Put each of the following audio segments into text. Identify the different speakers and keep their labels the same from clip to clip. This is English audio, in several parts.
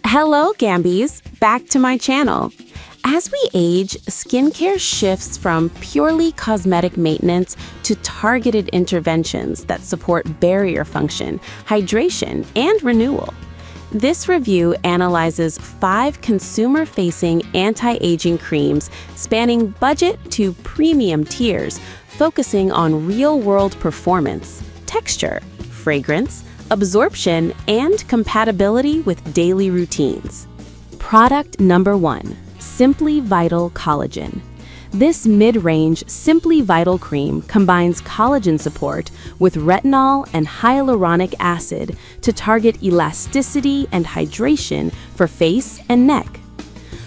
Speaker 1: Hello, Gambies! Back to my channel. As we age, skincare shifts from purely cosmetic maintenance to targeted interventions that support barrier function, hydration, and renewal. This review analyzes 5 consumer-facing anti-aging creams spanning budget to premium tiers, focusing on real-world performance, texture, fragrance, absorption, and compatibility with daily routines. Product number 1. Simply Vital Collagen. This mid-range Simply Vital cream combines collagen support with retinol and hyaluronic acid to target elasticity and hydration for face and neck.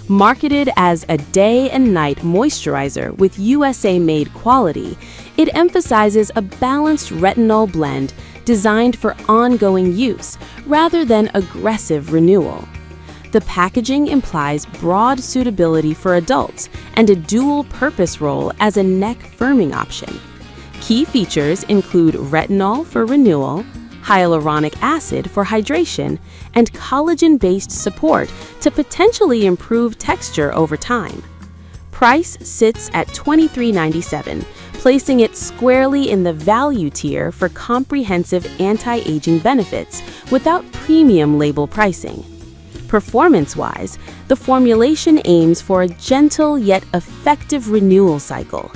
Speaker 1: Marketed as a day and night moisturizer with USA-made quality, it emphasizes a balanced retinol blend designed for ongoing use rather than aggressive renewal. The packaging implies broad suitability for adults and a dual-purpose role as a neck firming option. Key features include retinol for renewal, hyaluronic acid for hydration, and collagen-based support to potentially improve texture over time. Price sits at $23.97, placing it squarely in the value tier for comprehensive anti-aging benefits without premium label pricing. Performance-wise, the formulation aims for a gentle yet effective renewal cycle.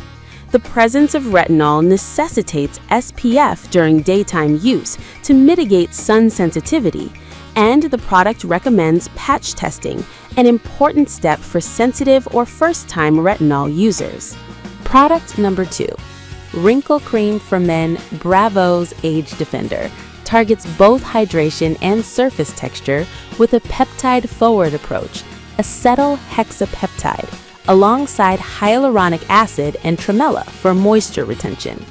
Speaker 1: The presence of retinol necessitates SPF during daytime use to mitigate sun sensitivity, and the product recommends patch testing, an important step for sensitive or first-time retinol users. Product number 2. Wrinkle Cream for Men Bravo's Age Defender targets both hydration and surface texture with a peptide-forward approach, acetyl hexapeptide, alongside hyaluronic acid and tremella for moisture retention.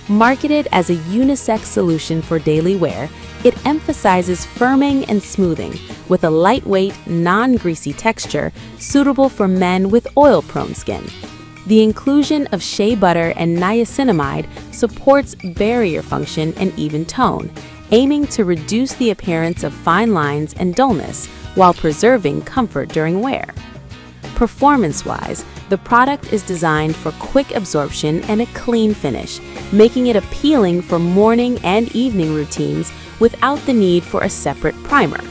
Speaker 1: Marketed as a unisex solution for daily wear, it emphasizes firming and smoothing with a lightweight, non-greasy texture suitable for men with oil-prone skin. The inclusion of shea butter and niacinamide supports barrier function and even tone, aiming to reduce the appearance of fine lines and dullness while preserving comfort during wear. Performance-wise, the product is designed for quick absorption and a clean finish, making it appealing for morning and evening routines without the need for a separate primer.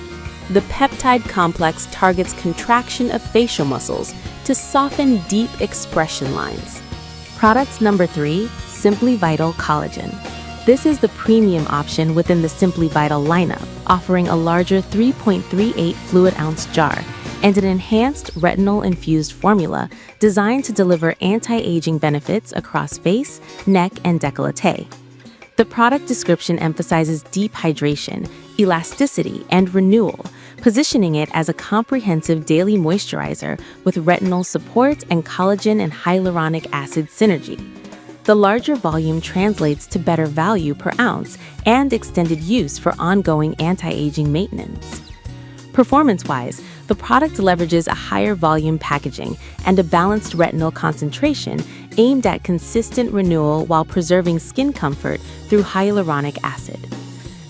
Speaker 1: The peptide complex targets contraction of facial muscles to soften deep expression lines. Product number 3. Simply Vital Collagen. This is the premium option within the Simply Vital lineup, offering a larger 3.38 fluid ounce jar and an enhanced retinol-infused formula designed to deliver anti-aging benefits across face, neck, and décolleté. The product description emphasizes deep hydration, elasticity, and renewal, positioning it as a comprehensive daily moisturizer with retinol support and collagen and hyaluronic acid synergy. The larger volume translates to better value per ounce and extended use for ongoing anti-aging maintenance. Performance-wise, the product leverages a higher volume packaging and a balanced retinol concentration aimed at consistent renewal while preserving skin comfort through hyaluronic acid.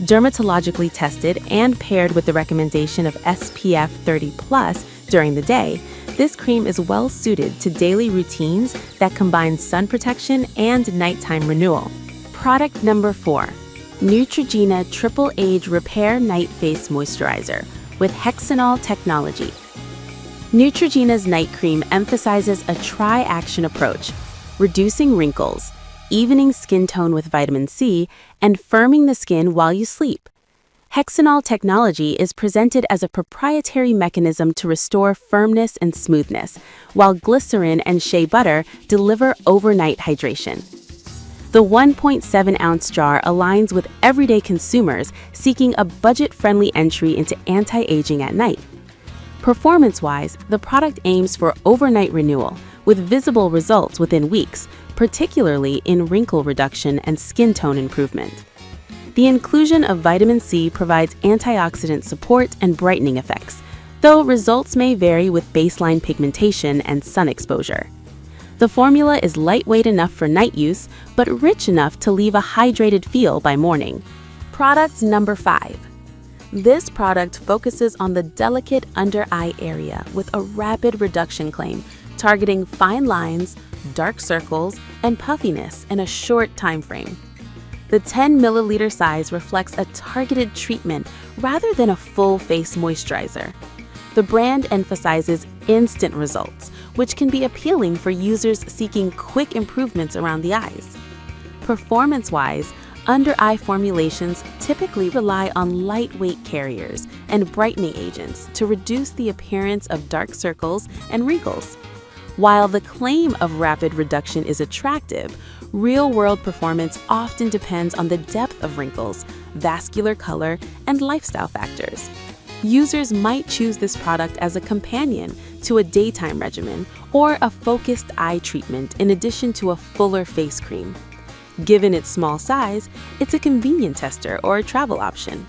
Speaker 1: Dermatologically tested and paired with the recommendation of SPF 30+ during the day, this cream is well suited to daily routines that combine sun protection and nighttime renewal. Product number 4. Neutrogena Triple Age Repair Night Face Moisturizer with hexanol technology. Neutrogena's night cream emphasizes a tri-action approach, reducing wrinkles, evening skin tone with vitamin C, and firming the skin while you sleep. Hexanol technology is presented as a proprietary mechanism to restore firmness and smoothness, while glycerin and shea butter deliver overnight hydration. The 1.7-ounce jar aligns with everyday consumers seeking a budget-friendly entry into anti-aging at night. Performance-wise, the product aims for overnight renewal, with visible results within weeks, particularly in wrinkle reduction and skin tone improvement. The inclusion of vitamin C provides antioxidant support and brightening effects, though results may vary with baseline pigmentation and sun exposure. The formula is lightweight enough for night use, but rich enough to leave a hydrated feel by morning. Product number 5. This product focuses on the delicate under-eye area with a rapid reduction claim, targeting fine lines, dark circles, and puffiness in a short time frame. The 10 milliliter size reflects a targeted treatment rather than a full-face moisturizer. The brand emphasizes instant results, which can be appealing for users seeking quick improvements around the eyes. Performance-wise, under-eye formulations typically rely on lightweight carriers and brightening agents to reduce the appearance of dark circles and wrinkles. While the claim of rapid reduction is attractive, real-world performance often depends on the depth of wrinkles, vascular color, and lifestyle factors. Users might choose this product as a companion to a daytime regimen or a focused eye treatment in addition to a fuller face cream. Given its small size, it's a convenient tester or a travel option.